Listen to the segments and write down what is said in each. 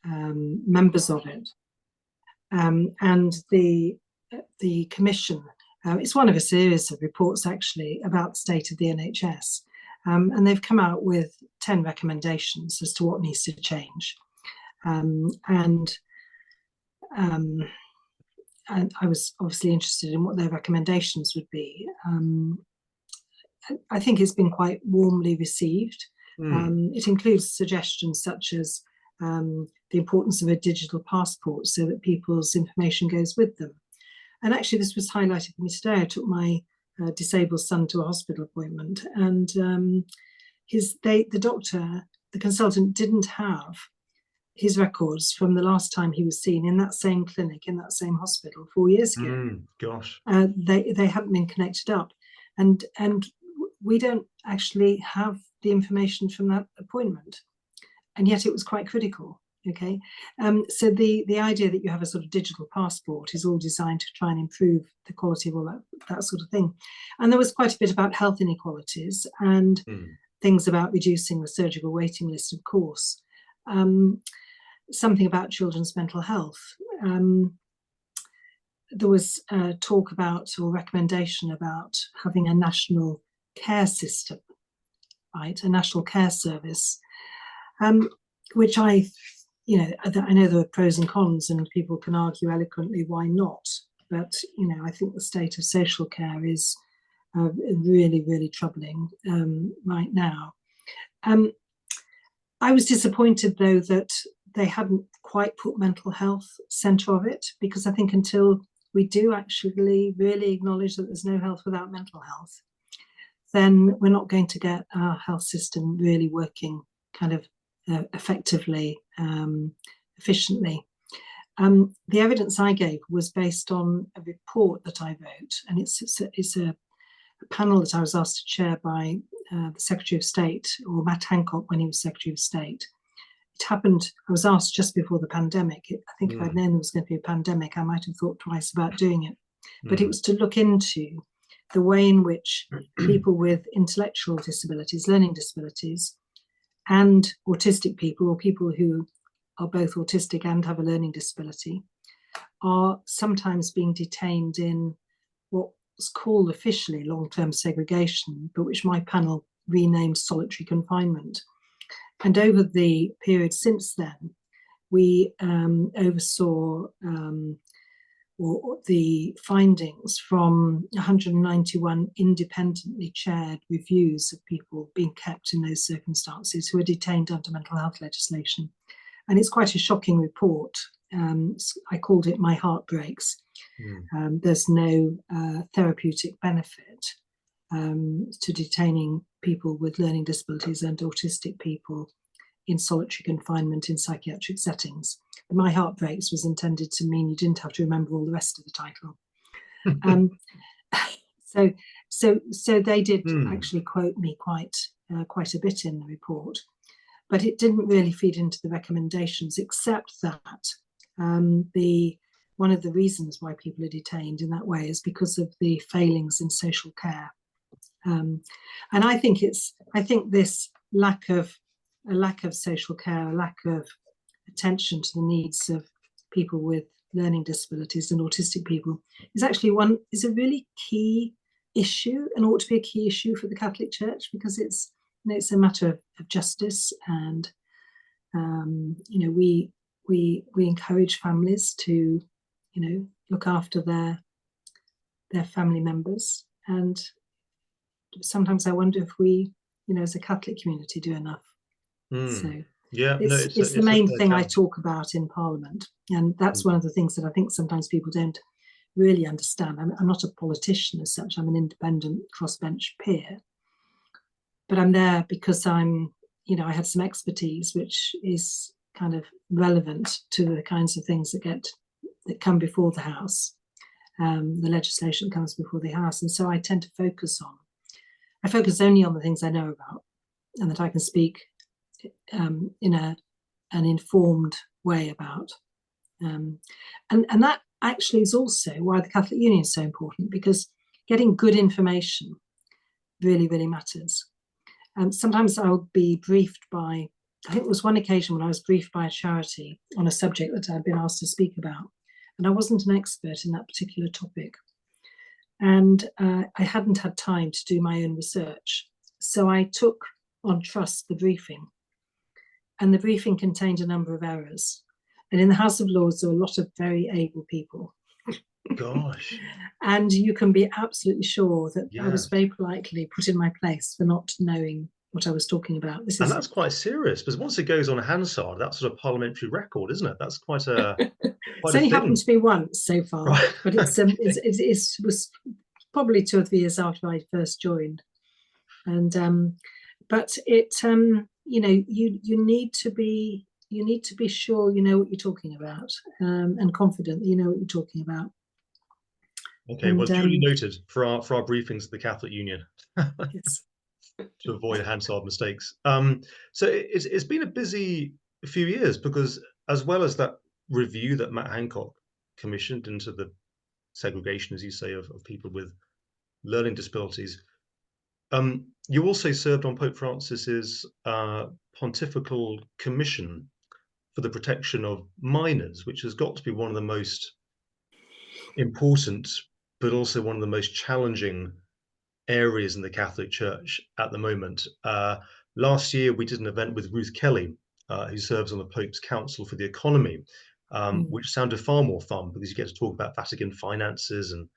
members of it. And the commission, it's one of a series of reports actually about the state of the NHS. And they've come out with 10 recommendations as to what needs to change. And I was obviously interested in what their recommendations would be. I think it's been quite warmly received. It includes suggestions such as the importance of a digital passport so that people's information goes with them. And actually, this was highlighted for me today. I took my disabled son to a hospital appointment, and the consultant didn't have his records from the last time he was seen in that same clinic, in that same hospital 4 years ago. Gosh. They hadn't been connected up. And we don't actually have the information from that appointment. And yet it was quite critical, okay? So the idea that you have a sort of digital passport is all designed to try and improve the quality of all that sort of thing. And there was quite a bit about health inequalities and things about reducing the surgical waiting list, of course. Something about children's mental health. There was talk about, or recommendation about, having a national care system, right? A national care service, which I know there are pros and cons, and people can argue eloquently why not. But I think the state of social care is really, really troubling right now. I was disappointed, though, that they hadn't quite put mental health centre of it, because I think until we do actually really acknowledge that there's no health without mental health, then we're not going to get our health system really working kind of effectively, efficiently. The evidence I gave was based on a report that I wrote, and it's a panel that I was asked to chair by the Secretary of State, or Matt Hancock, when he was Secretary of State. It happened, I was asked just before the pandemic. I think if I'd known there was going to be a pandemic, I might have thought twice about doing it. But it was to look into the way in which people with intellectual disabilities, learning disabilities, and autistic people, or people who are both autistic and have a learning disability, are sometimes being detained in what's called officially long-term segregation, but which my panel renamed solitary confinement. And over the period since then, we oversaw the findings from 191 independently chaired reviews of people being kept in those circumstances who are detained under mental health legislation. And it's quite a shocking report. I called it My Heart Breaks. There's no therapeutic benefit to detaining people with learning disabilities and autistic people in solitary confinement in psychiatric settings. My Heart Breaks was intended to mean you didn't have to remember all the rest of the title. So they did actually quote me quite a bit in the report, but it didn't really feed into the recommendations, except that one of the reasons why people are detained in that way is because of the failings in social care. And I think this lack of social care, a lack of attention to the needs of people with learning disabilities and autistic people is a really key issue, and ought to be a key issue for the Catholic Church, because it's a matter of justice, and we encourage families to look after their family members, and sometimes I wonder if we as a Catholic community do enough. So yeah, it's the main thing I talk about in Parliament, and that's one of the things that I think sometimes people don't really understand. I'm not a politician as such. I'm an independent crossbench peer, but I'm there because I had some expertise which is kind of relevant to the kinds of things that come before the House. The legislation comes before the House, and so I tend to focus only on the things I know about, and that I can speak in an informed way about. And that actually is also why the Catholic Union is so important, because getting good information really, really matters. Sometimes I'll be briefed by I think there was one occasion when I was briefed by a charity on a subject that I'd been asked to speak about, and I wasn't an expert in that particular topic. And I hadn't had time to do my own research. So I took on trust the briefing. And the briefing contained a number of errors. And in the House of Lords, there were a lot of very able people. Gosh. And you can be absolutely sure that I was Yes. very politely put in my place for not knowing what I was talking about. And that's quite serious, because once it goes on a Hansard, that's sort of parliamentary record, isn't it? That's quite It's a only happened thing. to me once so far, Right. but it was probably 2 or 3 years after I first joined. And but it you know, you need to be sure you know what you're talking about, and confident that you know what you're talking about. Okay, And well, duly noted for our briefings at the Catholic Union. yes. To avoid Hansard mistakes. So it's been a busy few years, because as well as that review that Matt Hancock commissioned into the segregation, as you say, of people with learning disabilities, you also served on Pope Francis's pontifical commission for the protection of minors, which has got to be one of the most important, but also one of the most challenging areas in the Catholic Church at the moment. Last year, we did an event with Ruth Kelly, who serves on the Pope's Council for the Economy, which sounded far more fun, because you get to talk about Vatican finances and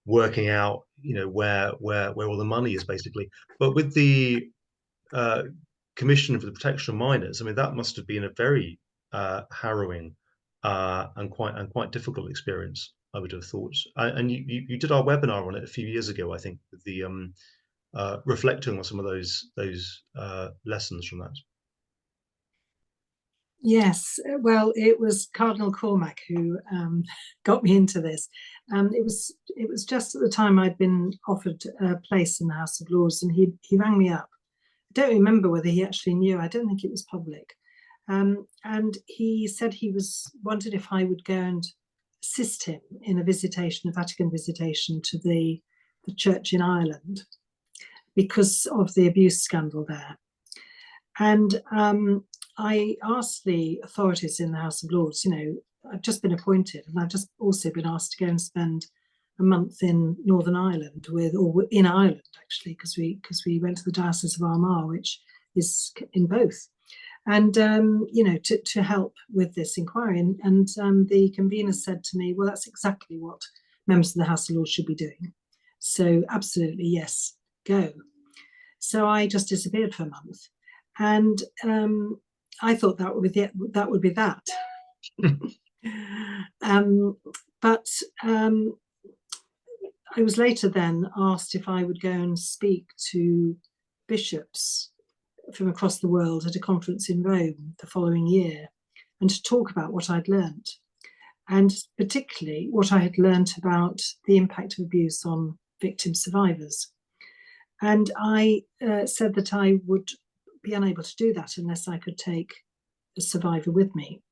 working out, you know, where all the money is, basically. But with the Commission for the Protection of Minors, I mean, that must have been a very harrowing and quite difficult experience, I would have thought. And you did our webinar on it a few years ago, I think, with the reflecting on some of those lessons from that. Yes, well, it was Cardinal Cormac who got me into this. It was just at the time I'd been offered a place in the House of Lords, and he rang me up. I don't remember whether he actually knew. I don't think it was public. And he said he wondered if I would go and assist him in a Vatican visitation to the church in Ireland, because of the abuse scandal there. And I asked the authorities in the House of Lords, you know, I've just been appointed, and I've just also been asked to go and spend a month in Northern Ireland or in Ireland, actually, because we went to the Diocese of Armagh, which is in both. And, you know, to help with this inquiry. And the convener said to me, well, that's exactly what members of the House of Lords should be doing. So absolutely, yes, go. So I just disappeared for a month. And I thought that would be that. But I was later then asked if I would go and speak to bishops from across the world at a conference in Rome the following year, and to talk about what I'd learned, and particularly what I had learned about the impact of abuse on victim survivors. And I said that I would be unable to do that unless I could take a survivor with me.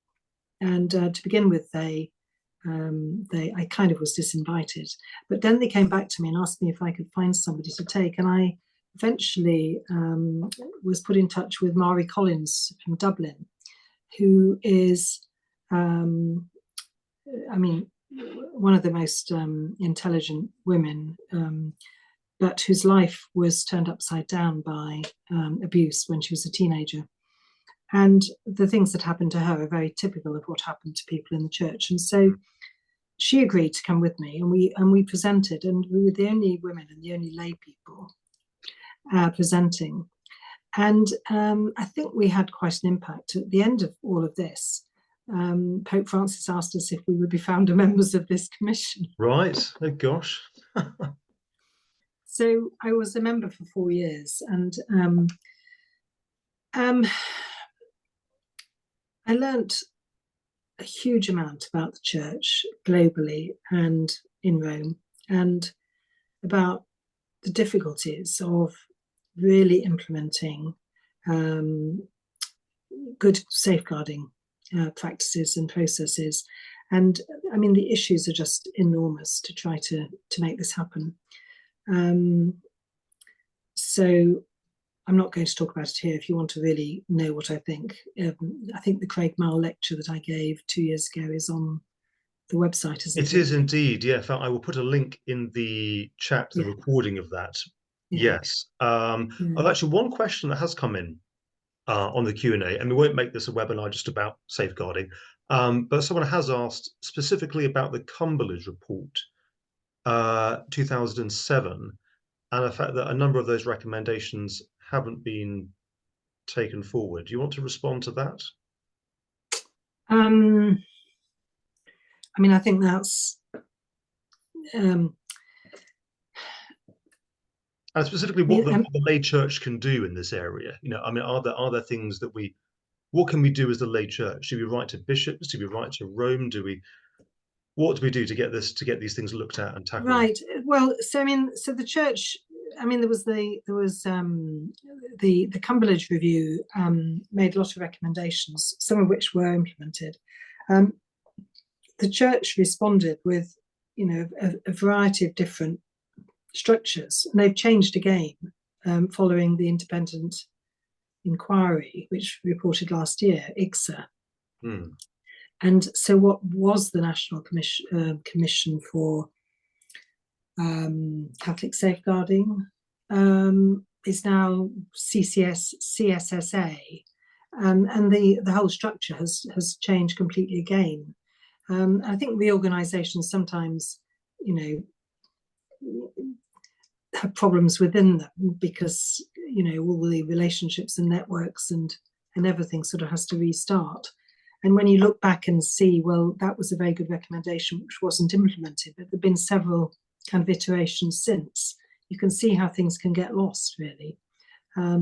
And to begin with, I kind of was disinvited. But then they came back to me and asked me if I could find somebody to take. And I eventually was put in touch with Mary Hollins from Dublin, who is, I mean, one of the most intelligent women, but whose life was turned upside down by abuse when she was a teenager. And the things that happened to her are very typical of what happened to people in the church. And so she agreed to come with me, and we presented, and we were the only women and the only lay people presenting. And I think we had quite an impact. At the end of all of this, Pope Francis asked us if we would be founder members of this commission. Right. Oh gosh. So I was a member for 4 years, and I learnt a huge amount about the church globally and in Rome, and about the difficulties of really implementing good safeguarding practices and processes. And I mean, the issues are just enormous to try to make this happen. So I'm not going to talk about it here. If you want to really know what I think the Craig Mowell lecture that I gave 2 years ago is on the website, isn't it? It is indeed, yeah. In fact, I will put a link in the chat, the Yeah. recording of that. Yeah. Yes. Actually, one question that has come in on the Q&A, and we won't make this a webinar just about safeguarding, but someone has asked specifically about the Cumberledge report, 2007, and the fact that a number of those recommendations haven't been taken forward. Do you want to respond to that? I mean, I think that's and specifically what the lay church can do in this area. You know, I mean, are there things that what can we do as the lay church? Do we write to bishops? Do we write to Rome? What do we do to get these things looked at and tackled? Right. Well, so I mean, so the church, I mean, there was the Cumberledge Review made a lot of recommendations, some of which were implemented. The church responded with, you know, a variety of different structures, and they've changed again following the independent inquiry, which reported last year, ICSA. And so what was the National Commission for Catholic Safeguarding is now CSSA, and the whole structure has changed completely again. I think reorganisations sometimes, you know, have problems within them because, you know, all the relationships and networks and everything sort of has to restart. And when you look back and see, well, that was a very good recommendation which wasn't implemented, but there've been several kind of iterations since. You can see how things can get lost, really. I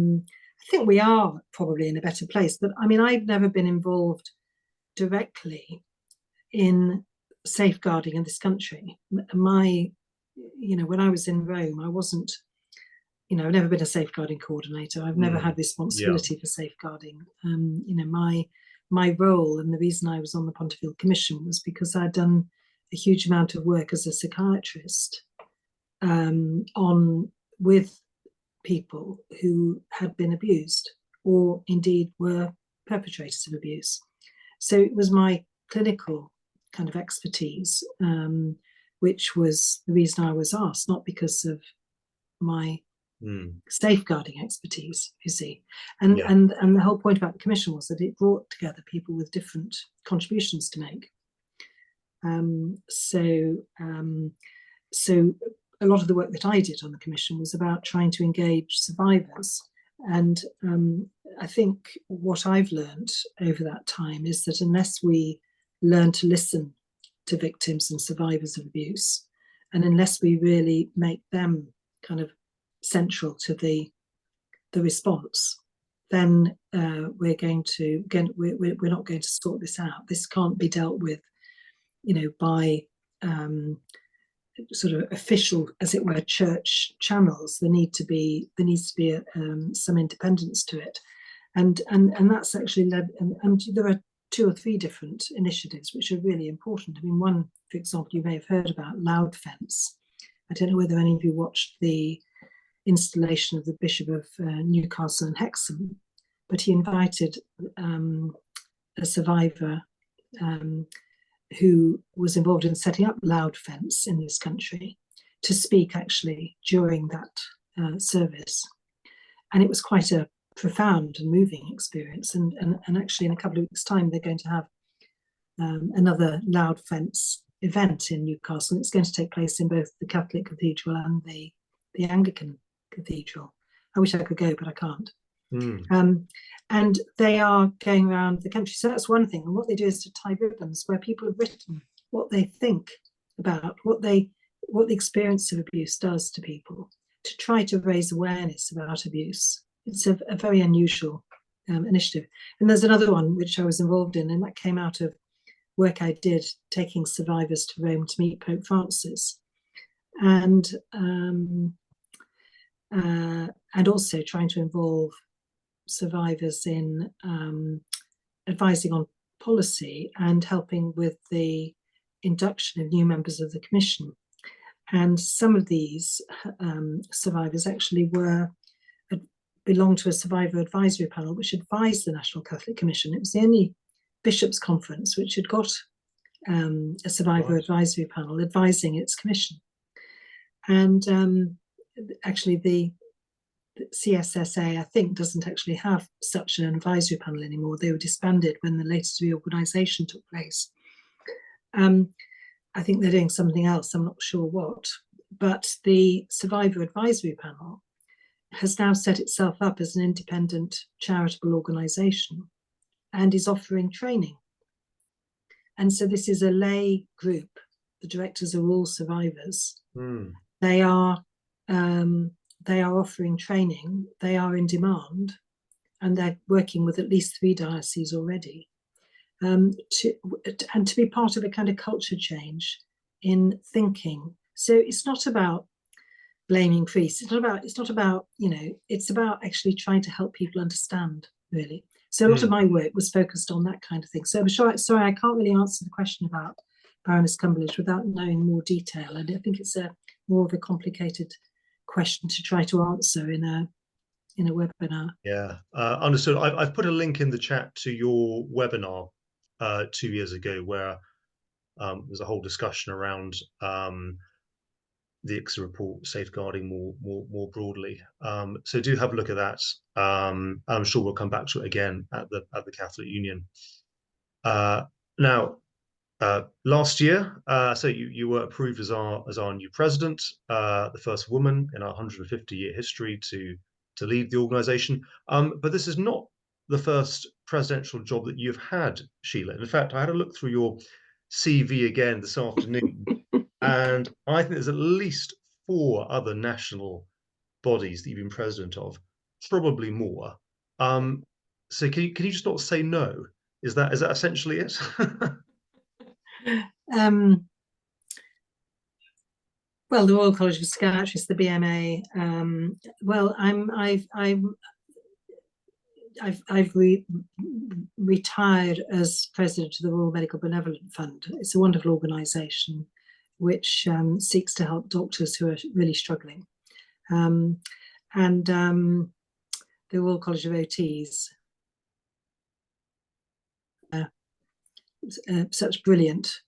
think we are probably in a better place, but I mean, I've never been involved directly in safeguarding in this country. You know, when I was in Rome, I wasn't, you know, I've never been a safeguarding coordinator. I've never had responsibility for safeguarding. You know, my role and the reason I was on the Pontifical Commission was because I'd done a huge amount of work as a psychiatrist with people who had been abused or indeed were perpetrators of abuse. So it was my clinical kind of expertise, which was the reason I was asked, not because of my safeguarding expertise, you see. And the whole point about the commission was that it brought together people with different contributions to make. So a lot of the work that I did on the commission was about trying to engage survivors. And I think what I've learned over that time is that unless we learn to listen to victims and survivors of abuse, and unless we really make them kind of central to the response, then we're not going to sort this out. This can't be dealt with, you know, by sort of official, as it were, church channels. There needs to be some independence to it, and that's actually led. And there are 2 or 3 different initiatives which are really important. I mean, one, for example, you may have heard about Loud Fence. I don't know whether any of you watched the installation of the Bishop of Newcastle and Hexham, but he invited a survivor who was involved in setting up Loud Fence in this country to speak actually during that service. And it was quite a profound and moving experience. And actually in a couple of weeks' time, they're going to have another Loud Fence event in Newcastle. It's going to take place in both the Catholic Cathedral and the Anglican Cathedral. I wish I could go, but I can't. And they are going around the country. So that's one thing. And what they do is to tie ribbons where people have written what they think about, what the experience of abuse does to people, to try to raise awareness about abuse. It's a very unusual initiative. And there's another one which I was involved in, and that came out of work I did taking survivors to Rome to meet Pope Francis. And also trying to involve survivors in advising on policy and helping with the induction of new members of the commission. And some of these survivors actually were belonged to a survivor advisory panel which advised the National Catholic Commission. It was the only bishops' conference which had got a survivor advisory panel advising its commission. And actually the CSSA, I think, doesn't actually have such an advisory panel anymore. They were disbanded when the latest reorganisation took place. I think they're doing something else, I'm not sure what. But the Survivor Advisory Panel has now set itself up as an independent charitable organisation and is offering training. And so this is a lay group. The directors are all survivors. They are offering training. They are in demand, and they're working with at least 3 dioceses already. To be part of a kind of culture change in thinking. So it's not about blaming priests. It's not about it's about actually trying to help people understand, really. So a lot of my work was focused on that kind of thing. So I'm sorry, I can't really answer the question about Baroness Cumberledge without knowing more detail. And I think it's more of a complicated question to try to answer in a webinar. Yeah, understood. I've put a link in the chat to your webinar 2 years ago, where there's a whole discussion around the ICSA report, safeguarding more broadly. So do have a look at that. I'm sure we'll come back to it again at the Catholic Union. Now, last year, so you were approved as our new president, the first woman in our 150-year history to lead the organisation. But this is not the first presidential job that you've had, Sheila. In fact, I had a look through your CV again this afternoon, and I think there's at least 4 other national bodies that you've been president of, probably more. So can you just not say no? Is that essentially it? Well, the Royal College of Psychiatrists, the BMA. Well, I've retired as president of the Royal Medical Benevolent Fund. It's a wonderful organisation which seeks to help doctors who are really struggling. And the Royal College of OTs, such brilliant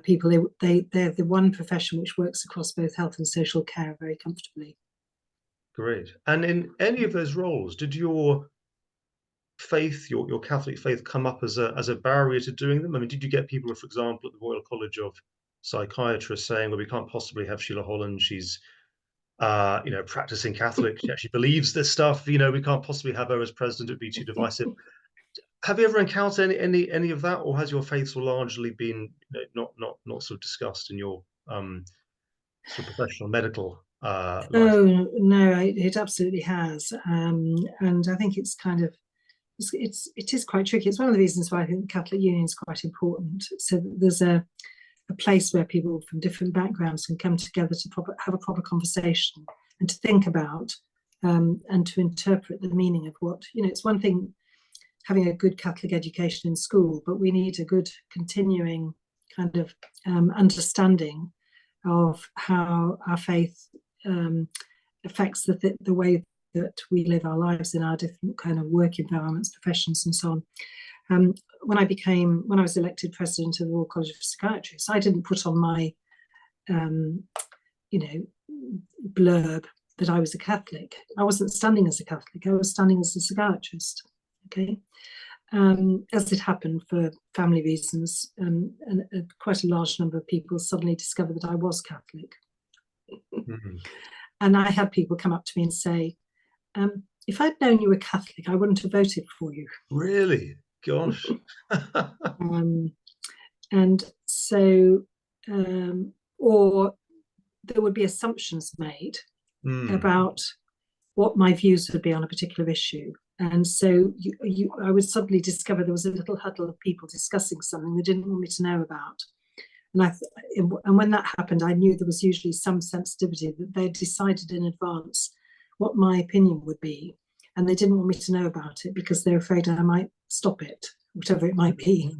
people. They're the one profession which works across both health and social care very comfortably. Great. And in any of those roles, did your faith, your Catholic faith, come up as a barrier to doing them? I mean, did you get people, for example, at the Royal College of Psychiatrists saying, well, we can't possibly have Sheila Hollins, she's practicing Catholic, she actually believes this stuff, we can't possibly have her as president, it'd be too divisive. Have you ever encountered any of that, or has your faith so largely been not sort of discussed in your sort of professional medical life? Oh no, it absolutely has, and I think it's kind of it is quite tricky. It's one of the reasons why I think the Catholic Union is quite important. So that there's a place where people from different backgrounds can come together to have a proper conversation and to think about and to interpret the meaning of what it's one thing having a good Catholic education in school, but we need a good continuing kind of understanding of how our faith affects the way that we live our lives in our different kind of work environments, professions, and so on. When I was elected president of the Royal College of Psychiatrists, I didn't put on my, blurb that I was a Catholic. I wasn't standing as a Catholic. I was standing as a psychiatrist. Okay. As it happened, for family reasons, and quite a large number of people suddenly discovered that I was Catholic. And I had people come up to me and say, if I'd known you were Catholic, I wouldn't have voted for you. Really? Gosh. And so, or there would be assumptions made about what my views would be on a particular issue. And so I would suddenly discover there was a little huddle of people discussing something they didn't want me to know about. And when that happened, I knew there was usually some sensitivity that they had decided in advance what my opinion would be. And they didn't want me to know about it because they're afraid I might stop it, whatever it might be.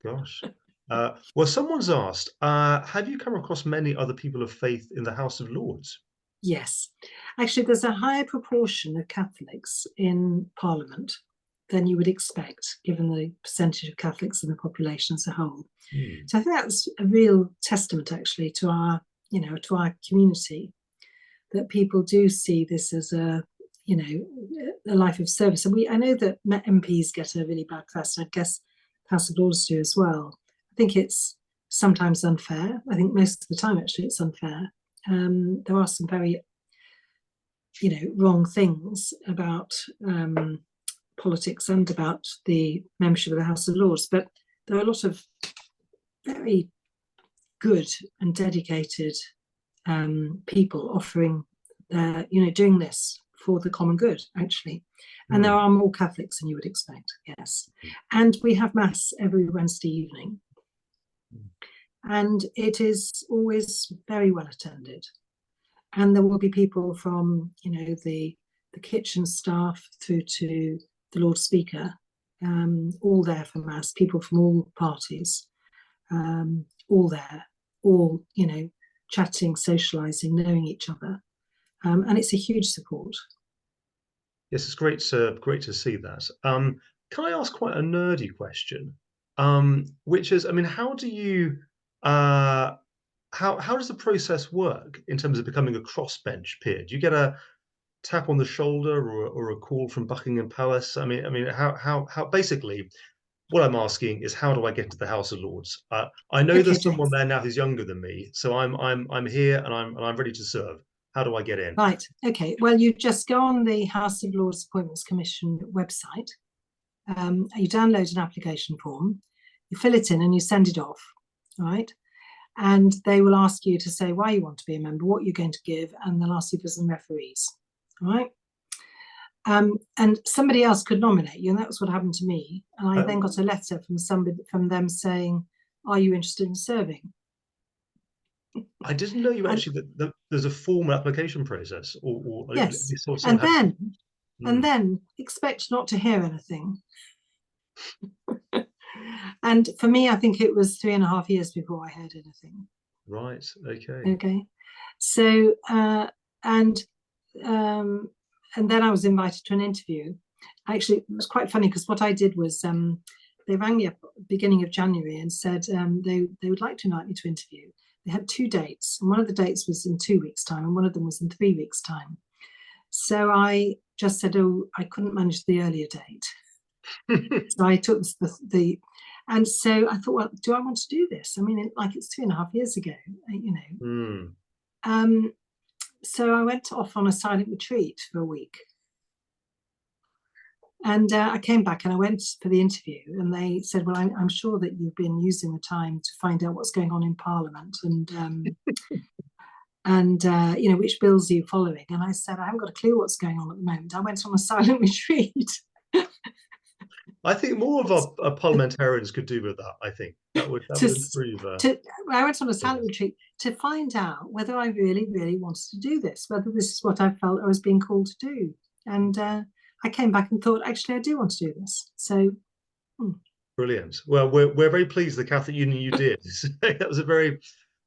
Gosh. Well, someone's asked, have you come across many other people of faith in the House of Lords? Yes. Actually, there's a higher proportion of Catholics in Parliament than you would expect, given the percentage of Catholics in the population as a whole. Hmm. So I think that's a real testament, actually, to our, to our community, that people do see this as a life of service. And I know that MPs get a really bad press, and I guess House of Lords do as well. I think it's sometimes unfair. I think most of the time, actually, it's unfair. There are some very, wrong things about politics and about the membership of the House of Lords, but there are a lot of very good and dedicated people offering, doing this for the common good, actually. And there are more Catholics than you would expect, yes. And we have Mass every Wednesday evening. And it is always very well attended. And there will be people from, the kitchen staff through to the Lord Speaker, all there for Mass, people from all parties, all there, all, chatting, socialising, knowing each other. And it's a huge support. Yes, it's great to see that. Can I ask quite a nerdy question? Which is, I mean, how do you how does the process work in terms of becoming a crossbench peer? Do you get a tap on the shoulder or a call from Buckingham Palace? I mean, how basically what I'm asking is how do I get into the House of Lords? I know Okay, there's someone James. there now who's younger than me, so I'm here and I'm ready to serve. How do I get in? Right. Okay. Well, you just go on the House of Lords Appointments Commission website. You download an application form, you fill it in, and you send it off. Right. And they will ask you to say why you want to be a member, what you're going to give, and they'll ask you for some referees. Right. And somebody else could nominate you, and that was what happened to me. And I then got a letter from them saying, "Are you interested in serving?" I didn't know you actually that there's a formal application process, or Yes, someone had. and then expect not to hear anything. And for me, I think it was 3.5 years before I heard anything. Right. Okay. Okay. So and then I was invited to an interview. Actually, it was quite funny because what I did was they rang me up at the beginning of January and said they would like to invite me to interview. They had 2 dates, and one of the dates was in 2 weeks' time, and one of them was in 3 weeks' time. So I just said, "Oh, I couldn't manage the earlier date." So I took and so I thought, well, do I want to do this? I mean, it's 2.5 years ago, So I went off on a silent retreat for a week. And I came back and I went for the interview, and they said, well, I'm sure that you've been using the time to find out what's going on in Parliament and which bills are you following? And I said, I haven't got a clue what's going on at the moment. I went on a silent retreat. I think more of our parliamentarians could do with that. I think that would improve. I went on a silent retreat to find out whether I really, really wanted to do this, whether this is what I felt I was being called to do. And I came back and thought, actually, I do want to do this. So. Brilliant. Well, we're very pleased the Catholic Union you did. That was a very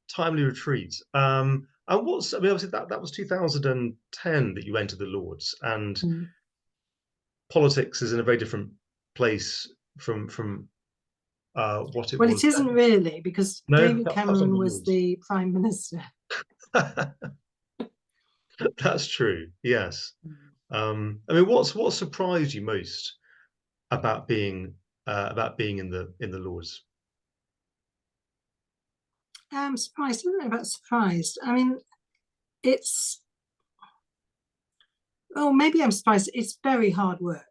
timely retreat. And obviously that was 2010 that you entered the Lords, and politics is in a very different place from what it was. Well, it isn't then. really, because No, David Cameron was the Prime Minister. That's true. Yes. I mean, what surprised you most about being in the Lords? I'm surprised. I don't know about surprised. I mean, maybe I'm surprised. It's very hard work.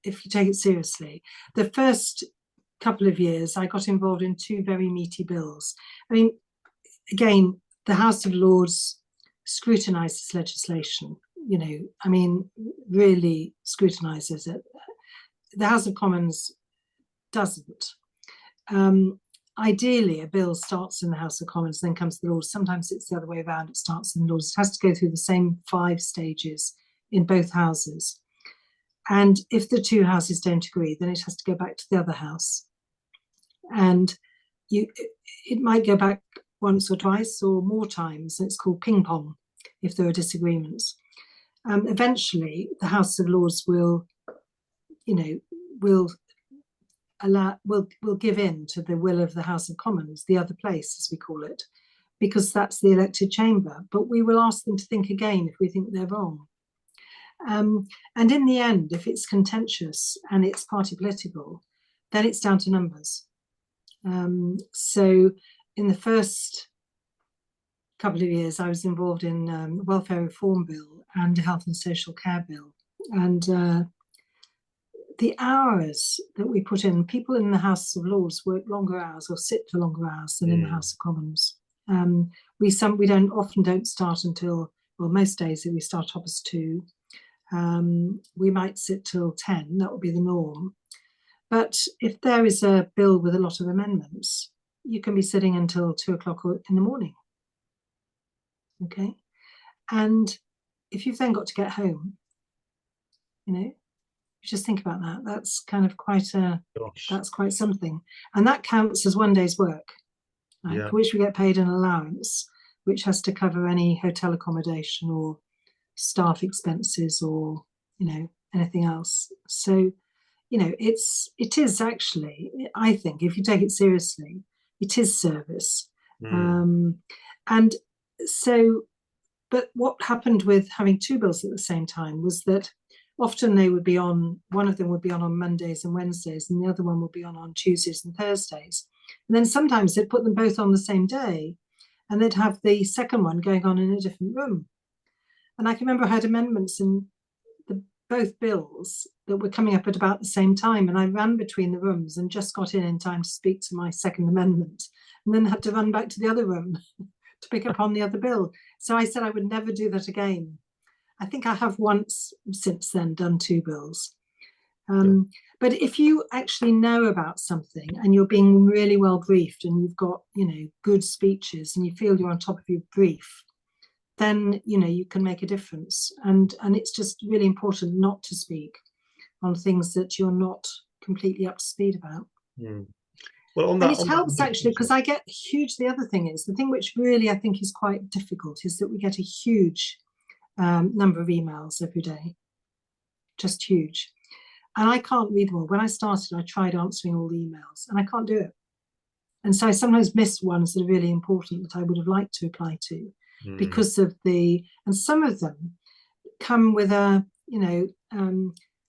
If you take it seriously. The first couple of years, I got involved in 2 very meaty bills. I mean, again, the House of Lords scrutinises legislation, really scrutinises it. The House of Commons doesn't. Ideally, a bill starts in the House of Commons, then comes to the Lords. Sometimes it's the other way around, it starts in the Lords. It has to go through the same 5 stages in both houses. And if the 2 houses don't agree, then it has to go back to the other house. And it might go back once or twice or more times. It's called ping pong if there are disagreements. Eventually, the House of Lords will give in to the will of the House of Commons, the other place, as we call it, because that's the elected chamber. But we will ask them to think again if we think they're wrong. And in the end, if it's contentious and it's party political, then it's down to numbers. So in the first couple of years, I was involved in a welfare reform bill and a health and social care bill. And the hours that we put in, people in the House of Lords work longer hours or sit for longer hours than in the House of Commons. We often don't start until, well, most days we start 2:30. We might sit till 10, that would be the norm. But if there is a bill with a lot of amendments, you can be sitting until 2:00 in the morning. Okay. And if you've then got to get home, you just think about that. That's kind of that's quite something. And that counts as one day's work, right, for which we get paid an allowance, which has to cover any hotel accommodation or staff expenses or, anything else. So, it is actually, I think, if you take it seriously, it is service. And so, but what happened with having two bills at the same time was that often they would be on, one of them would be on Mondays and Wednesdays, and the other one would be on Tuesdays and Thursdays. And then sometimes they'd put them both on the same day, and they'd have the second one going on in a different room. And I can remember I had amendments in both bills that were coming up at about the same time, and I ran between the rooms and just got in time to speak to my second amendment, and then had to run back to the other room to pick up on the other bill. So I said I would never do that again. I think I have once since then done two bills. But if you actually know about something and you're being really well briefed and you've got, good speeches and you feel you're on top of your brief, then, you can make a difference. And it's just really important not to speak on things that you're not completely up to speed about. Well, and it helps actually, because I get huge, the other thing is, the thing which really I think is quite difficult is that we get a huge number of emails every day, just huge. And I can't read them all. When I started, I tried answering all the emails and I can't do it. And so I sometimes miss ones that are really important that I would have liked to reply to because of and some of them come with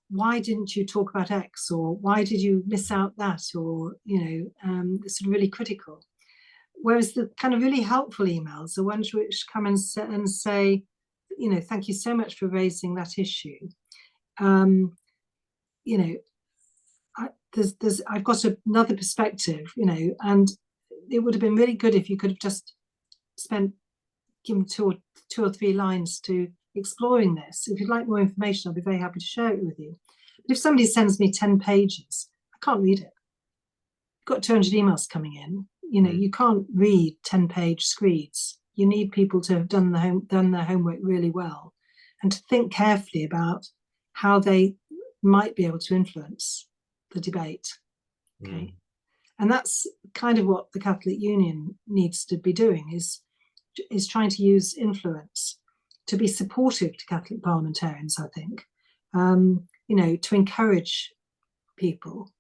why didn't you talk about X, or why did you miss out that, or, sort of really critical. Whereas the kind of really helpful emails are ones which come and say, thank you so much for raising that issue. I've got another perspective, and it would have been really good if you could have just given two or three lines to exploring this. If you'd like more information, I'll be very happy to share it with you. But if somebody sends me 10 pages, I can't read it. You've got 200 emails coming in. You can't read 10-page screeds. You need people to have done their homework really well and to think carefully about how they might be able to influence the debate. Okay. And that's kind of what the Catholic Union needs to be doing, is trying to use influence to be supportive to Catholic parliamentarians, I think, to encourage people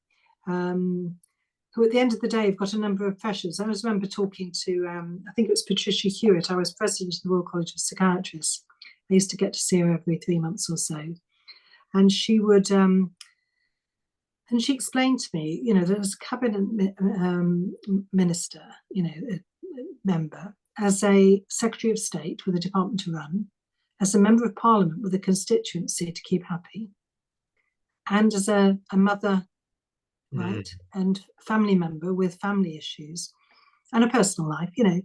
who at the end of the day have got a number of pressures. I always remember talking to, I think it was Patricia Hewitt. I was president of the Royal College of Psychiatrists. I used to get to see her every 3 months or so. And she would, and she explained to me, that as a cabinet minister, a member, as a Secretary of State with a department to run, as a member of Parliament with a constituency to keep happy, and as a mother, right, and family member with family issues and a personal life, to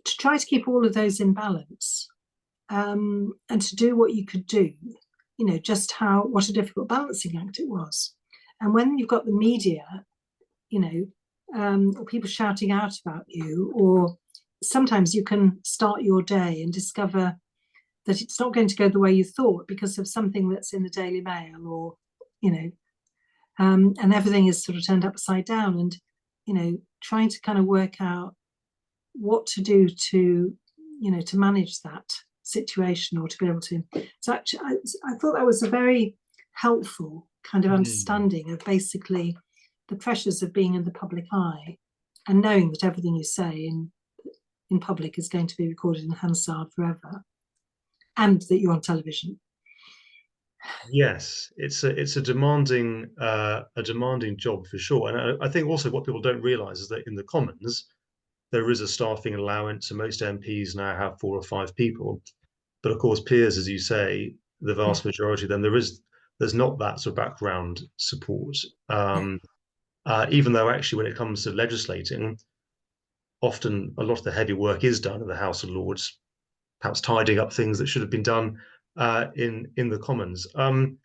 try to keep all of those in balance, and to do what you could do, just what a difficult balancing act it was. And when you've got the media, or people shouting out about you, or sometimes you can start your day and discover that it's not going to go the way you thought because of something that's in the Daily Mail, or, and everything is sort of turned upside down, and, trying to kind of work out what to do to, to manage that situation, or to be able to. So actually, I thought that was a very helpful kind of understanding of basically the pressures of being in the public eye, and knowing that everything you say in public is going to be recorded in Hansard forever, and that you're on television. Yes, it's a demanding job for sure, and I think also what people don't realise is that in the Commons there is a staffing allowance, and most MPs now have 4 or 5 people. But of course, peers, as you say, the vast majority of them, there's not that sort of background support. Even though actually, when it comes to legislating, often a lot of the heavy work is done in the House of Lords, perhaps tidying up things that should have been done in the Commons. And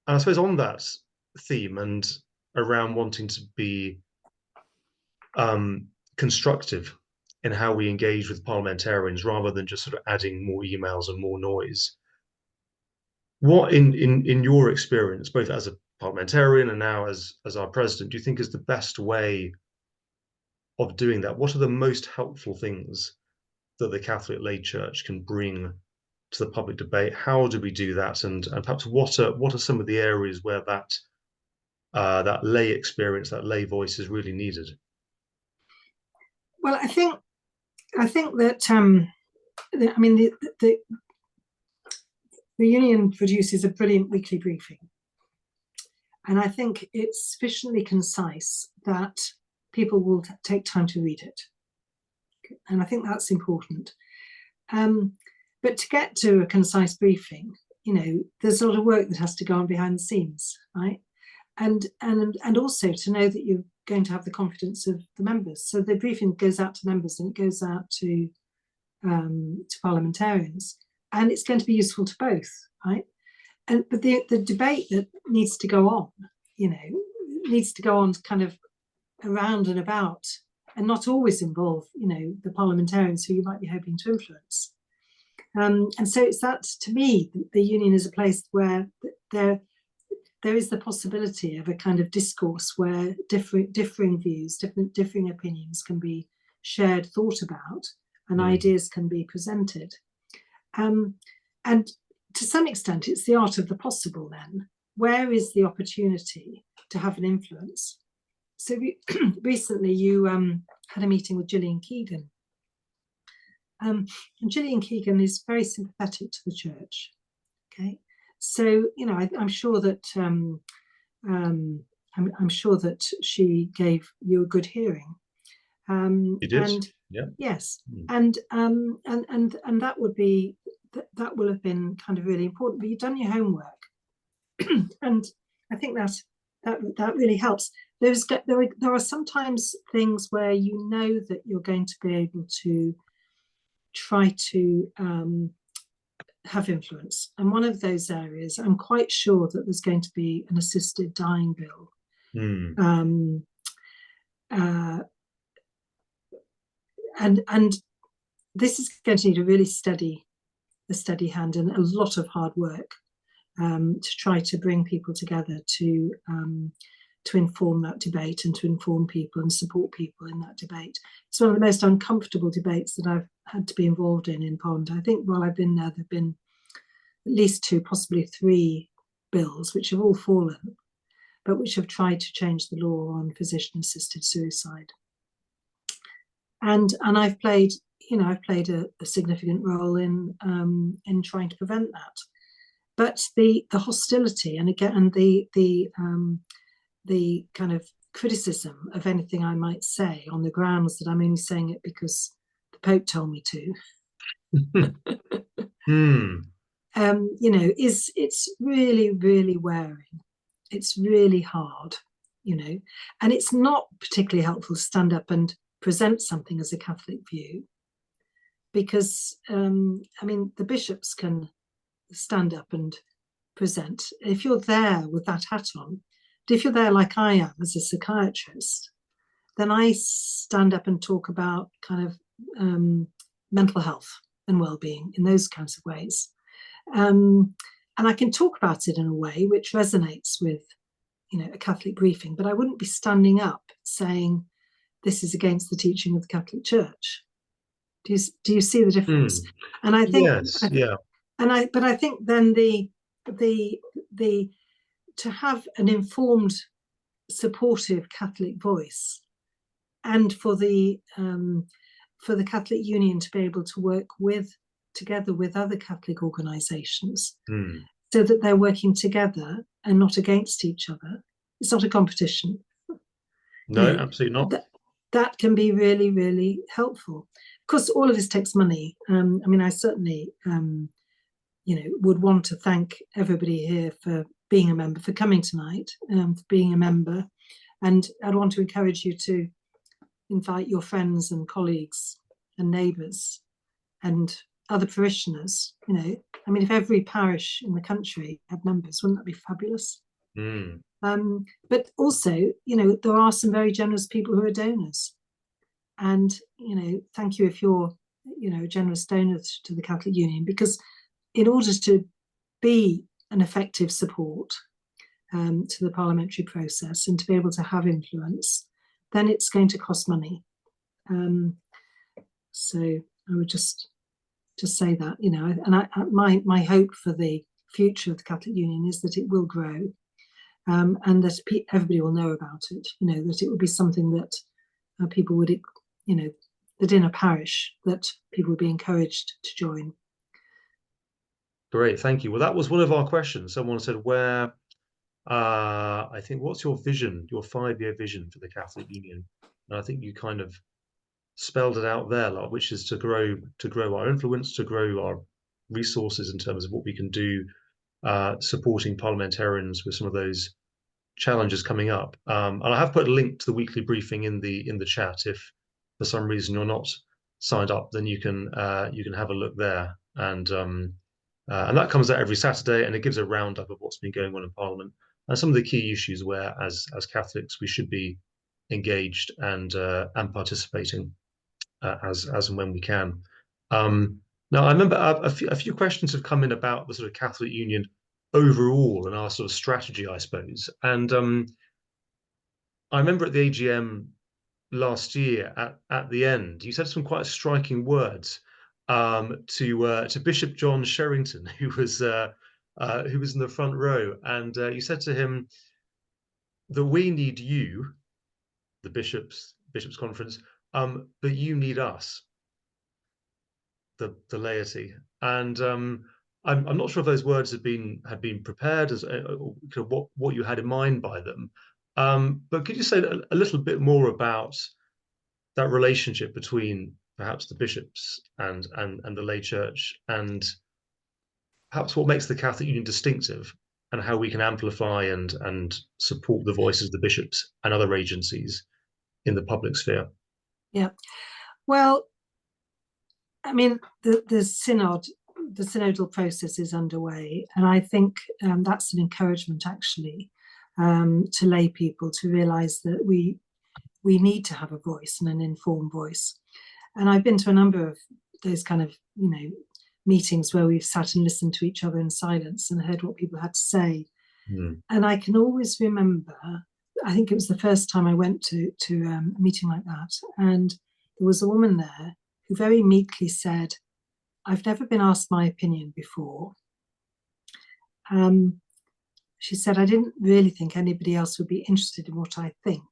I suppose on that theme, and around wanting to be constructive in how we engage with parliamentarians rather than just sort of adding more emails and more noise. What in your experience, both as a parliamentarian and now as our president, do you think is the best way of doing that? What are the most helpful things that the Catholic lay church can bring to the public debate? How do we do that? And perhaps what are some of the areas where that lay experience, that lay voice is really needed? Well, I think that I mean the union produces a brilliant weekly briefing, and I think it's sufficiently concise that people will take time to read it, and I think that's important. But to get to a concise briefing, there's a lot of work that has to go on behind the scenes, right? And also to know that you're going to have the confidence of the members. So the briefing goes out to members, and it goes out to parliamentarians, and it's going to be useful to both, right? But the debate that needs to go on, needs to go on kind of around and about, and not always involve, the parliamentarians who you might be hoping to influence. And so it's that, to me, the union is a place where there is the possibility of a kind of discourse where differing views, differing opinions can be shared, thought about, and ideas can be presented. And to some extent, it's the art of the possible then. Where is the opportunity to have an influence? So recently you had a meeting with Gillian Keegan. And Gillian Keegan is very sympathetic to the church. Okay, so I'm sure that I'm sure that she gave you a good hearing. You did, and yeah. Yes, and that would be that will have been kind of really important. But you've done your homework, and I think that really helps. There are sometimes things where that you're going to be able to try to have influence, and one of those areas, I'm quite sure that there's going to be an assisted dying bill. And this is going to need a really steady hand and a lot of hard work to try to bring people together to inform that debate, and to inform people and support people in that debate. It's one of the most uncomfortable debates that I've had to be involved in Parliament. I think while I've been there, there have been at least 2, possibly 3 bills which have all fallen, but which have tried to change the law on physician-assisted suicide. And I've played a significant role in trying to prevent that. But the hostility, and again the kind of criticism of anything I might say on the grounds that I'm only saying it because the Pope told me to, it's really, really wearing. It's really hard, and it's not particularly helpful to stand up and present something as a Catholic view, because the bishops can stand up and present. If you're there with that hat on, but if you're there like I am as a psychiatrist, then I stand up and talk about kind of mental health and well-being in those kinds of ways. And I can talk about it in a way which resonates with, a Catholic briefing, but I wouldn't be standing up saying, this is against the teaching of the Catholic Church. Do you see the difference? And I think, yes, yeah. But I think then the to have an informed, supportive Catholic voice, and for the Catholic Union to be able to work together with other Catholic organisations, so that they're working together and not against each other. It's not a competition. No, absolutely not. That can be really, really helpful. Of course, all of this takes money. I mean, I certainly, would want to thank everybody here for being a member, for coming tonight, for being a member. And I'd want to encourage you to invite your friends and colleagues and neighbours and other parishioners. I mean, if every parish in the country had members, wouldn't that be fabulous? But also, there are some very generous people who are donors. And, thank you if you're, a generous donor to the Catholic Union, because in order to be an effective support to the parliamentary process and to be able to have influence, then it's going to cost money. So I would just say that, and my hope for the future of the Catholic Union is that it will grow, and that everybody will know about it, that it would be something that people would, that in a parish that people would be encouraged to join. Great, thank you. Well, that was one of our questions. Someone said, I think, what's your vision, your 5-year vision for the Catholic Union? And I think you kind of spelled it out there, which is to grow our influence, to grow our resources in terms of what we can do, supporting parliamentarians with some of those challenges coming up. And I have put a link to the weekly briefing in the chat. If for some reason you're not signed up, then you can have a look there. And that comes out every Saturday, and it gives a roundup of what's been going on in Parliament and some of the key issues where, as Catholics, we should be engaged and participating as and when we can. Now, I remember a few questions have come in about the sort of Catholic Union overall and our sort of strategy, I suppose. And I remember at the AGM last year, at the end, you said some quite striking words to Bishop John Sherrington, who was in the front row, and you said to him that we need you, the bishops conference, but you need us, the laity. And I'm not sure if those words had been prepared as what you had in mind by them. But could you say a little bit more about that relationship between perhaps the bishops and the lay church, and perhaps what makes the Catholic Union distinctive, and how we can amplify and support the voices of the bishops and other agencies in the public sphere? Yeah, well, I mean, the synodal process is underway, and I think that's an encouragement actually to lay people to realise that we need to have a voice and an informed voice. And I've been to a number of those kind of meetings where we've sat and listened to each other in silence and heard what people had to say. And I can always remember, I think it was the first time I went to a meeting like that, and there was a woman there who very meekly said, "I've never been asked my opinion before." She said, "I didn't really think anybody else would be interested in what I think."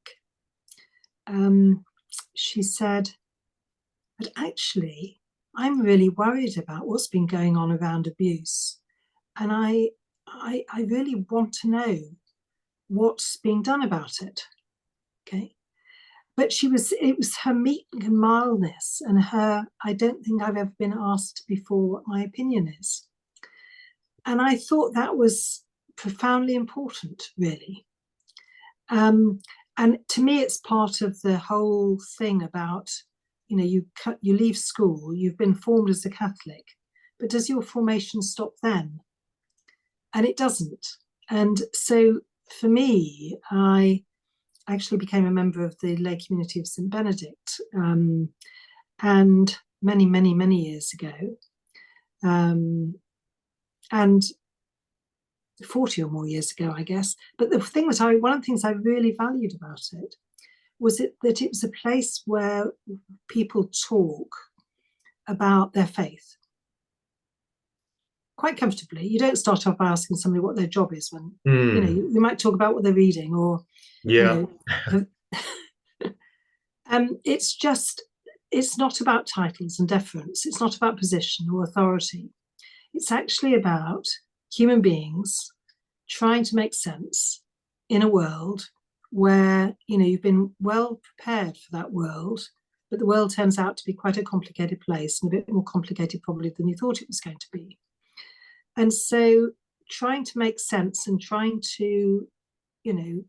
She said, "But actually, I'm really worried about what's been going on around abuse. And I really want to know what's being done about it." Okay. But it was her meek mildness and her, "I don't think I've ever been asked before what my opinion is." And I thought that was profoundly important, really. And to me, it's part of the whole thing about, you leave school, you've been formed as a Catholic, but does your formation stop then? And it doesn't. And so for me, I actually became a member of the lay community of St. Benedict, and many years ago, and 40 or more years ago, I guess. But the thing was, one of the things I really valued about it was it that it was a place where people talk about their faith quite comfortably. You don't start off by asking somebody what their job is when, you know, you might talk about what they're reading or, Yeah. you know, it's not about titles and deference. It's not about position or authority. It's actually about human beings trying to make sense in a world where, you know, you've been well prepared for that world, but the world turns out to be quite a complicated place and a bit more complicated probably than you thought it was going to be. And so trying to make sense and trying to, you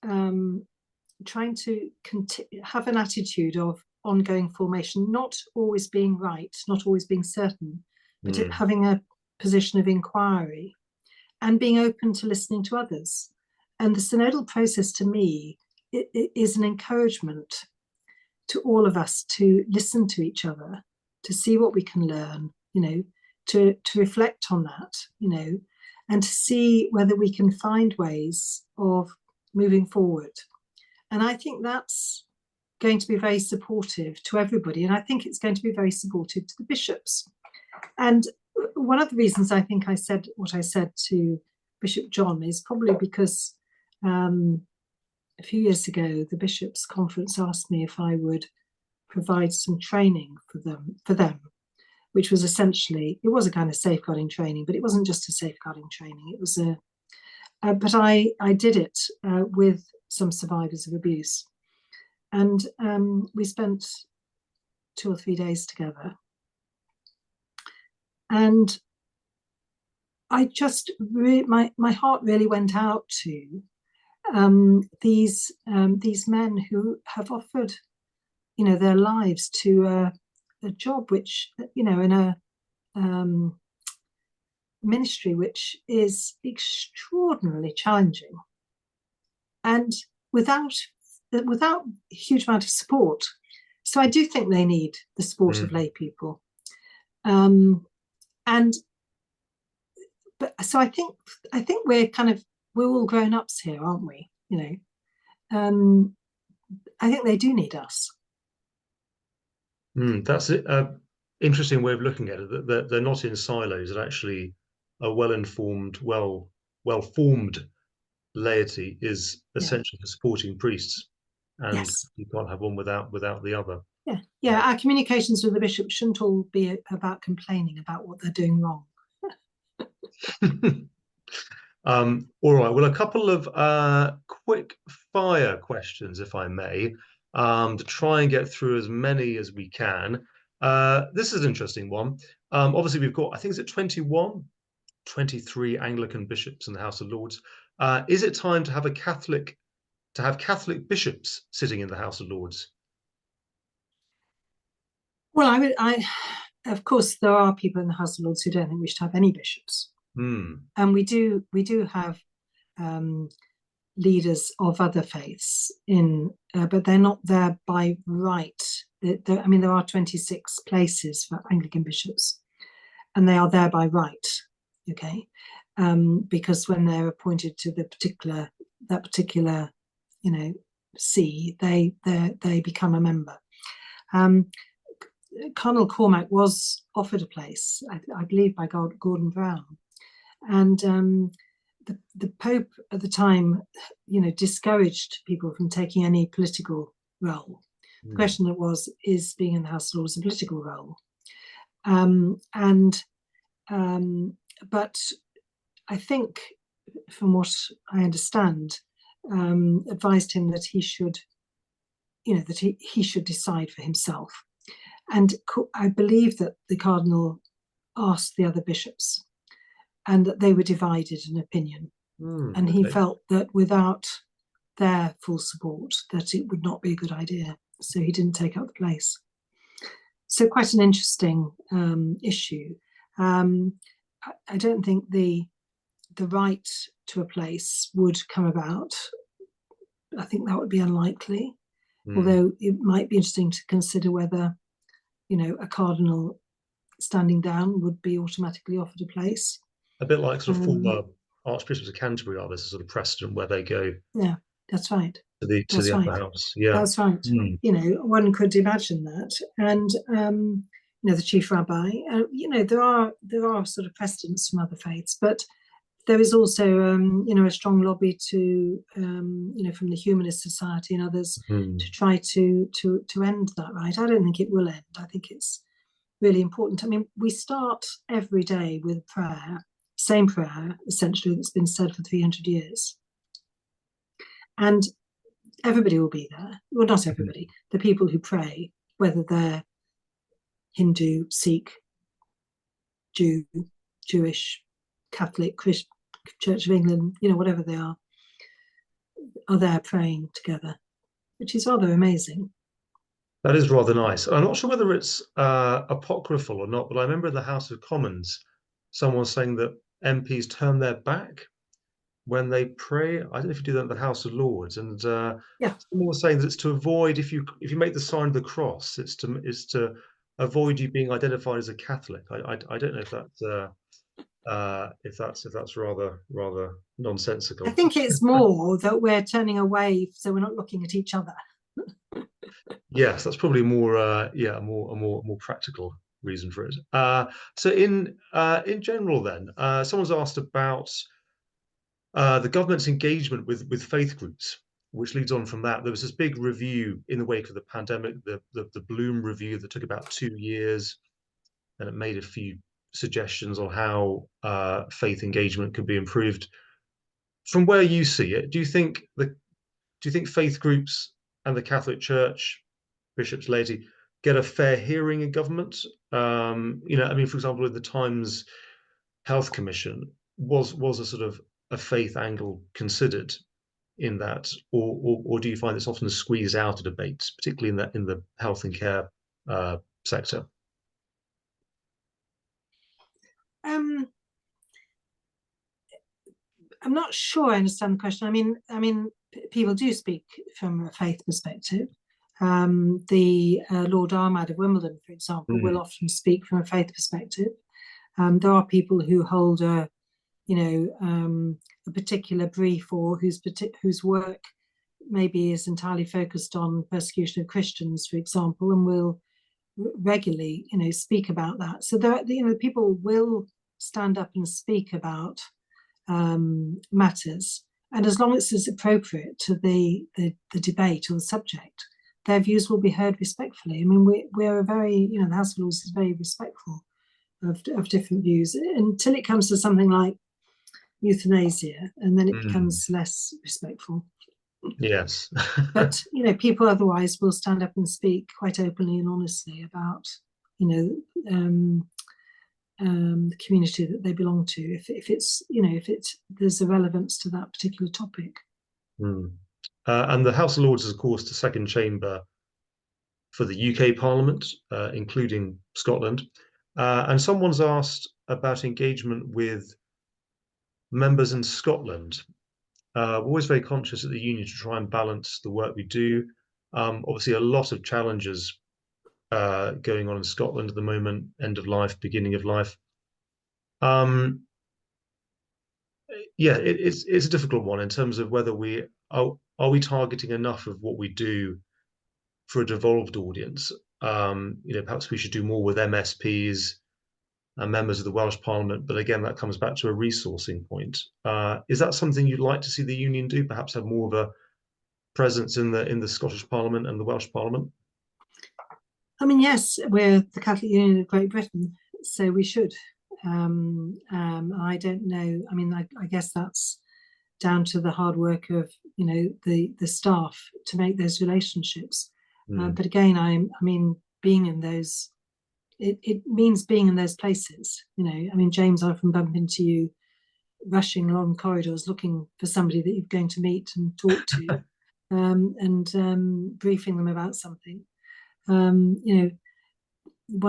know, trying to have an attitude of ongoing formation, not always being right, not always being certain, but having a position of inquiry and being open to listening to others. And the synodal process, to me, it is an encouragement to all of us to listen to each other, to see what we can learn, you know, to reflect on that, you know, and to see whether we can find ways of moving forward. And I think that's going to be very supportive to everybody. And I think it's going to be very supportive to the bishops. And one of the reasons I think I said what I said to Bishop John is probably because a few years ago, the Bishops' Conference asked me if I would provide some training for them, which was essentially, it was a kind of safeguarding training, but it wasn't just a safeguarding training. It was but I did it with some survivors of abuse. And we spent 2 or 3 days together. And I just, my heart really went out to these men who have offered, you know, their lives to a job which, you know, in a ministry which is extraordinarily challenging, and without a huge amount of support. So I do think they need the support of lay people. So I think we're all grown-ups here, aren't we? You know, I think they do need us. That's an interesting way of looking at it, that they're not in silos, that actually a well-informed, well-formed laity is essential for supporting priests, and you can't have one without the other. Yeah. Our communications with the bishop shouldn't all be about complaining about what they're doing wrong. All right, well, a couple of quick fire questions, if I may, to try and get through as many as we can. This is an interesting one. Obviously, we've got, I think, is it 21, 23 Anglican bishops in the House of Lords. Is it time to have Catholic bishops sitting in the House of Lords? Well, of course, there are people in the House of Lords who don't think we should have any bishops. And we do have leaders of other faiths but they're not there by right. I mean, there are 26 places for Anglican bishops, and they are there by right. Okay, because when they're appointed to that particular, you know, see, they become a member. Cardinal Cormac was offered a place, I believe, by Gordon Brown, and the Pope at the time, you know, discouraged people from taking any political role. The question is being in the House of Lords a political role? But I think, from what I understand, advised him that he should, you know, that he should decide for himself. And I believe that the Cardinal asked the other bishops, and that they were divided in opinion. And he felt that without their full support, that it would not be a good idea. So he didn't take up the place. So quite an interesting issue. I don't think the right to a place would come about. I think that would be unlikely. Although it might be interesting to consider whether, you know, a cardinal standing down would be automatically offered a place. A bit like sort of former Archbishops of Canterbury are. There's a sort of precedent where they go. Yeah, that's right. to That's the upper right. house. Yeah. That's right. Mm. One could imagine that. And the chief rabbi. There are sort of precedents from other faiths, but there is also a strong lobby to from the Humanist Society and others Mm. to try to end that. Right? I don't think it will end. I think it's really important. I mean, we start every day with prayer, same prayer essentially that's been said for 300 years, and everybody will be there. Well, not everybody. The people who pray, whether they're Hindu, Sikh, Jew, Jewish, Catholic, Christian, Church of England, whatever they are there praying together, which is rather amazing. That is rather nice. I'm not sure whether it's apocryphal or not, but I remember in the House of Commons, someone saying that MPs turn their back when they pray. I don't know if you do that in the House of Lords, and Yeah, someone was saying that it's to avoid if you make the sign of the cross, it's to avoid you being identified as a Catholic. I don't know if that's rather I nonsensical. think it's more that we're turning away so we're not looking at each other. Yes, that's probably more a more practical reason for it. So in general, then, someone's asked about the government's engagement with faith groups, which leads on from that. There was this big review in the wake of the pandemic, the Bloom review that took about 2 years, and it made a few suggestions on how faith engagement could be improved. From where you see it, do you think faith groups and the Catholic Church, bishops, laity, get a fair hearing in government? I mean, for example, with the Times Health Commission, was a sort of a faith angle considered in that, or do you find it's often squeezed out of debates, particularly in the health and care sector? Um, I'm not sure I understand the question. I mean, people do speak from a faith perspective. The Lord Armad of Wimbledon, for example, will Mm. often speak from a faith perspective. There are people who hold a particular brief or whose work maybe is entirely focused on persecution of Christians, for example, and will regularly, speak about that. So people will stand up and speak about matters, and as long as it's appropriate to the debate or the subject, their views will be heard respectfully. I mean, we're a very, the House of Lords is very respectful of different views until it comes to something like euthanasia, and then it Mm. becomes less respectful. Yes. But people otherwise will stand up and speak quite openly and honestly about you know um, the community that they belong to, if there's a relevance to that particular topic. Mm. And the House of Lords is, of course, the second chamber for the UK Parliament, including Scotland. And someone's asked about engagement with members in Scotland. We're always very conscious at the union to try and balance the work we do. Obviously, a lot of challenges going on in Scotland at the moment, end of life, beginning of life. Yeah, it's a difficult one in terms of whether are we targeting enough of what we do for a devolved audience. Perhaps we should do more with MSPs and members of the Welsh Parliament. But again, that comes back to a resourcing point. Is that something you'd like to see the union do? Perhaps have more of a presence in the Scottish Parliament and the Welsh Parliament? I mean, yes, we're the Catholic Union of Great Britain, so we should. I don't know. I mean, I guess that's down to the hard work of the staff to make those relationships. Mm. But again, I mean, being in those, it means being in those places. I mean, James, I often bump into you rushing along corridors looking for somebody that you're going to meet and talk to, and briefing them about something. One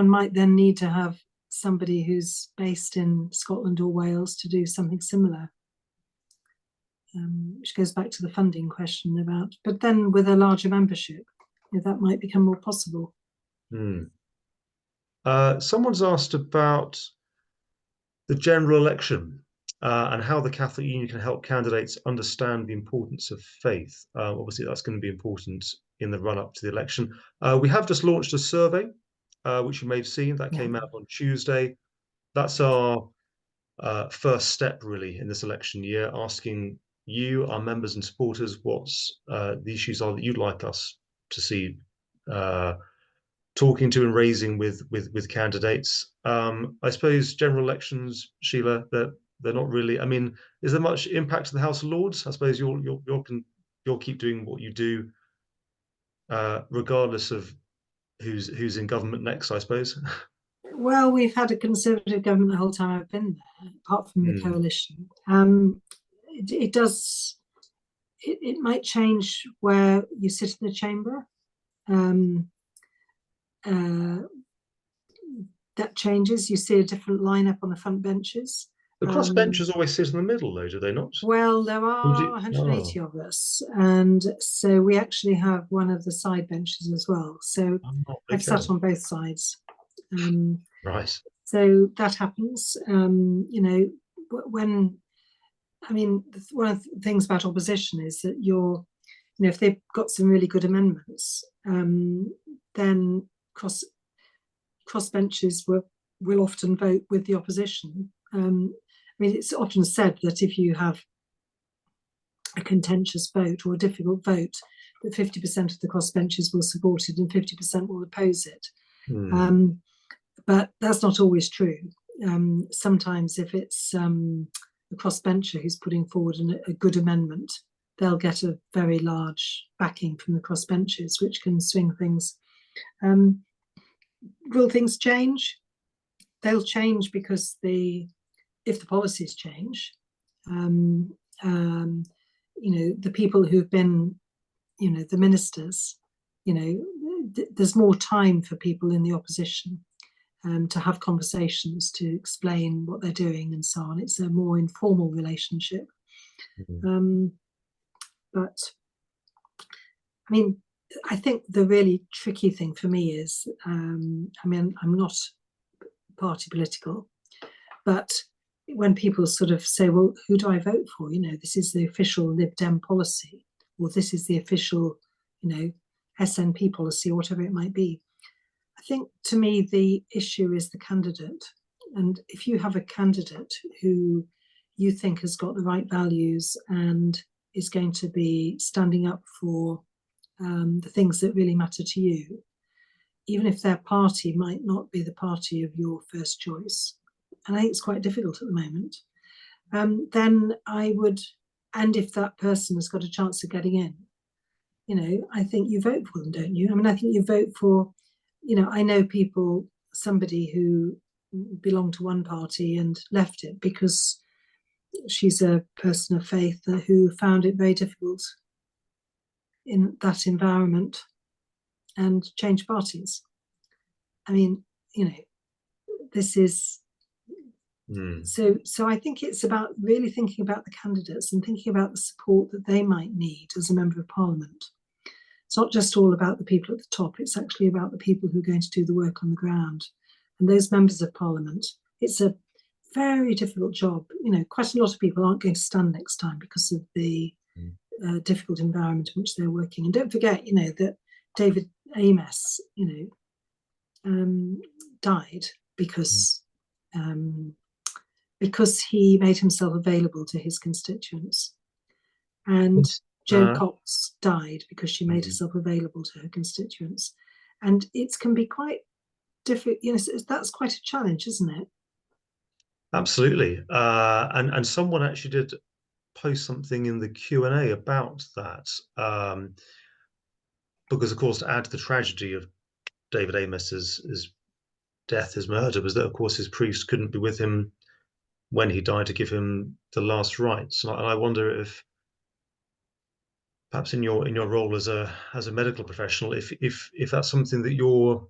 might then need to have somebody who's based in Scotland or Wales to do something similar. Which goes back to the funding question about, but then with a larger membership, that might become more possible. Mm. Someone's asked about the general election and how the Catholic Union can help candidates understand the importance of faith. Obviously, that's going to be important in the run-up to the election. We have just launched a survey, which you may have seen, that Yeah. came out on Tuesday. That's our first step, really, in this election year, asking you, our members and supporters, what's the issues are that you'd like us to see talking to and raising with candidates. I suppose general elections, Sheila, that they're not really. I mean, is there much impact to the House of Lords? I suppose you'll keep doing what you do, regardless of who's in government next, I suppose. Well, we've had a Conservative government the whole time I've been there, apart from the Hmm. coalition. It does. It might change where you sit in the chamber. Um, uh, that changes. You see a different lineup on the front benches. The crossbenchers always sit in the middle, though, do they not? Well, there are Oh, 180 of us, and so we actually have one of the side benches as well. So I've okay, sat on both sides. Um, right. so that happens. When I mean, one of the things about opposition is that if they've got some really good amendments, then crossbenchers will often vote with the opposition. I mean, it's often said that if you have a contentious vote or a difficult vote, that 50% of the crossbenchers will support it and 50% will oppose it. But that's not always true. Sometimes if it's a crossbencher who's putting forward a good amendment, they'll get a very large backing from the crossbenchers, which can swing things. Will things change? They'll change because if the policies change, the people who've been, the ministers, there's more time for people in the opposition to have conversations, to explain what they're doing and so on. It's a more informal relationship. But I mean, I think the really tricky thing for me is, I'm not party political, but when people sort of say, well, who do I vote for? This is the official Lib Dem policy, or this is the official, SNP policy, or whatever it might be. I think to me, the issue is the candidate. And if you have a candidate who you think has got the right values and is going to be standing up for the things that really matter to you, even if their party might not be the party of your first choice, and I think it's quite difficult at the moment, then I would, and if that person has got a chance of getting in, I think you vote for them, don't you? I mean, I think you vote for, I know somebody who belonged to one party and left it because she's a person of faith who found it very difficult in that environment and changed parties. I mean, this is so I think it's about really thinking about the candidates and thinking about the support that they might need as a member of parliament. It's not just all about the people at the top, it's actually about the people who are going to do the work on the ground. And those members of parliament, it's a very difficult job. Quite a lot of people aren't going to stand next time because of the difficult environment in which they're working. And don't forget, that David Ames, died because he made himself available to his constituents. And Jo Cox died because she made herself available to her constituents. And it can be quite difficult. That's quite a challenge, isn't it? Absolutely. And someone actually did post something in the Q&A about that. Because, of course, to add to the tragedy of David Amos's death, his murder, was that, of course, his priest couldn't be with him when he died to give him the last rites. And I wonder if perhaps in your role as a medical professional, if that's something that you're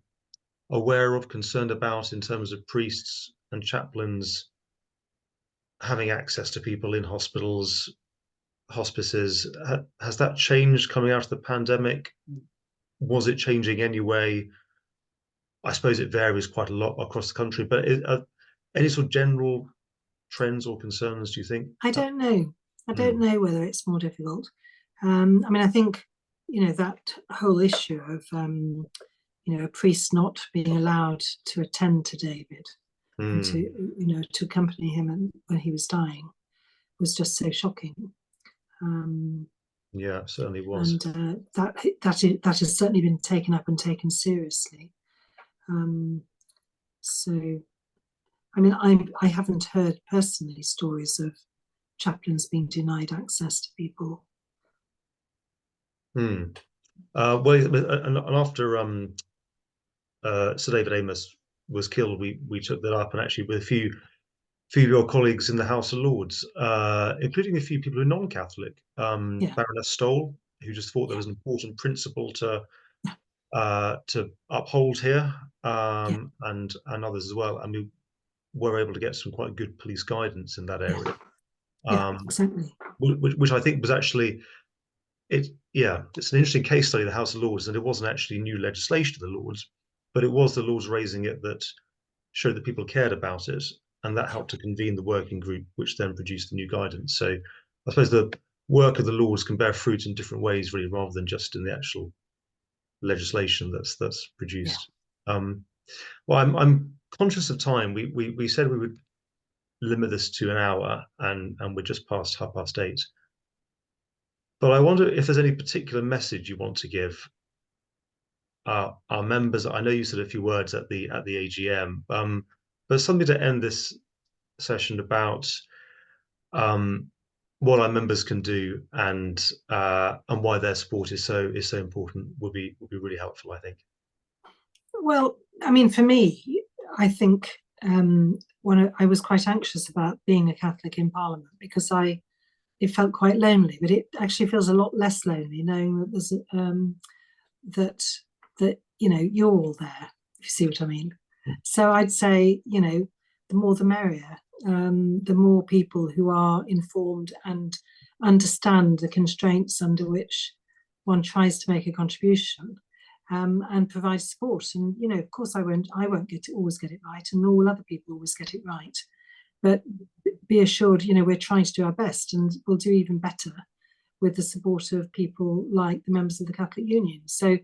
aware of, concerned about in terms of priests and chaplains having access to people in hospitals, hospices. Has that changed coming out of the pandemic? Was it changing anyway? I suppose it varies quite a lot across the country, but any sort of general trends or concerns, do you think? I don't know. I don't Mm, know whether it's more difficult. I mean, I think, that whole issue of, a priest not being allowed to attend to David and to, mm, to accompany him when he was dying was just so shocking. Um, yeah, certainly was. and that has certainly been taken up and taken seriously. So, I mean, I haven't heard personally stories of chaplains being denied access to people. Mm. Well, and after Sir David Amos was killed, we took that up, and actually with a few of your colleagues in the House of Lords, including a few people who are non-Catholic, Yeah, Baroness Stoll, who just thought there yeah, was an important principle to uphold here, yeah, and others as well, and we were able to get some quite good police guidance in that yeah, area, yeah, um, exactly. which I think was actually it. Yeah, it's an interesting case study, the House of Lords, and it wasn't actually new legislation to the Lords, but it was the Lords raising it that showed that people cared about it, and that Yeah, helped to convene the working group, which then produced the new guidance. So I suppose the work of the Lords can bear fruit in different ways, really, rather than just in the actual legislation that's yeah. produced. Um, well, I'm conscious of time. We said we would limit this to an hour, and we're just past 8:30. But I wonder if there's any particular message you want to give our members. I know you said a few words at the AGM, but something to end this session about um, what our members can do and why their support is so important would be really helpful, I think. Well, I mean, for me, I think when I was quite anxious about being a Catholic in Parliament because it felt quite lonely, but it actually feels a lot less lonely knowing that there's that you're all there. If you see what I mean. So I'd say the more the merrier. The more people who are informed and understand the constraints under which one tries to make a contribution, and provide support. And of course, I won't always get it right, and all other people always get it right. But be assured, we're trying to do our best, and we'll do even better with the support of people like the members of the Catholic Union. So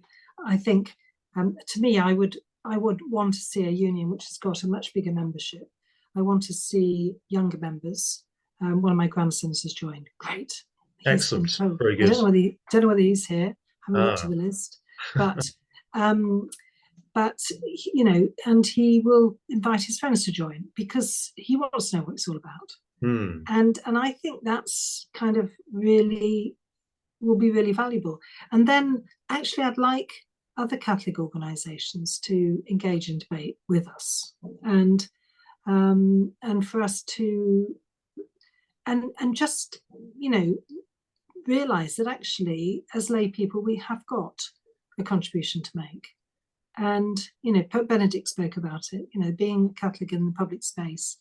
I think, to me, I would want to see a union which has got a much bigger membership. I want to see younger members. One of my grandsons has joined. Great. He's been Excellent, told. very I good. don't know whether he's here. Haven't looked at Ah, the list, but um, but and he will invite his friends to join because he wants to know what it's all about. hmm, And I think that's kind of really will be really valuable. And then actually, I'd like other Catholic organisations to engage in debate with us, and for us to and just realise that actually, as lay people, we have got a contribution to make. And Pope Benedict spoke about it. Being Catholic in the public space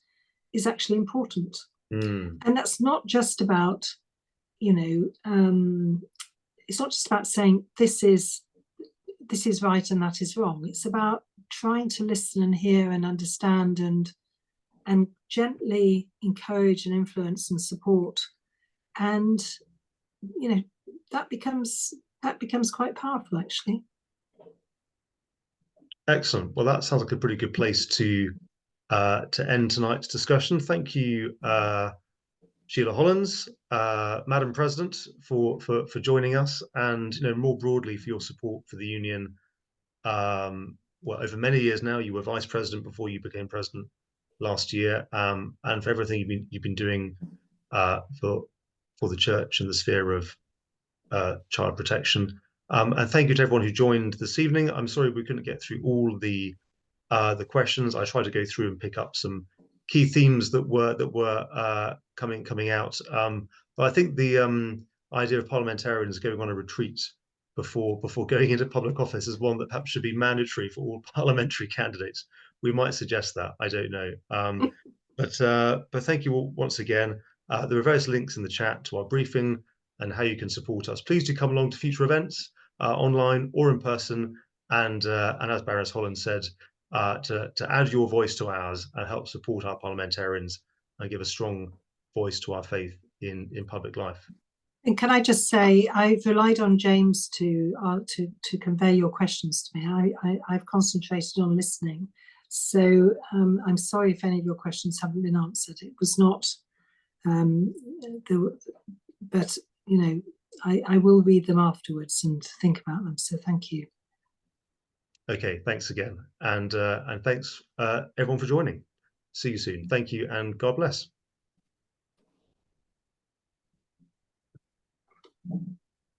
is actually important, hmm. and that's not just about you know it's not just about saying this is right and that is wrong. It's about trying to listen and hear and understand and gently encourage and influence and support. And you know that becomes quite powerful, actually. Excellent. Well, that sounds like a pretty good place to end tonight's discussion. Thank you, Sheila Hollins, Madam President, for joining us, and more broadly for your support for the union. Well, over many years now, you were vice president before you became president last year, and for everything you've been doing for the church in the sphere of child protection. And thank you to everyone who joined this evening. I'm sorry we couldn't get through all the questions. I tried to go through and pick up some key themes that were coming out. But I think the idea of parliamentarians going on a retreat before going into public office is one that perhaps should be mandatory for all parliamentary candidates. We might suggest that. I don't know. But thank you all once again. There are various links in the chat to our briefing and how you can support us. Please do come along to future events, online or in person. And as Baroness Hollins said, to add your voice to ours and help support our parliamentarians and give a strong voice to our faith in public life. And can I just say, I've relied on James to convey your questions to me. I've concentrated on listening. So I'm sorry if any of your questions haven't been answered. It was not, but you know, I will read them afterwards and think about them. So thank you. Okay, thanks again, and thanks everyone for joining. See you soon. Thank you, and God bless.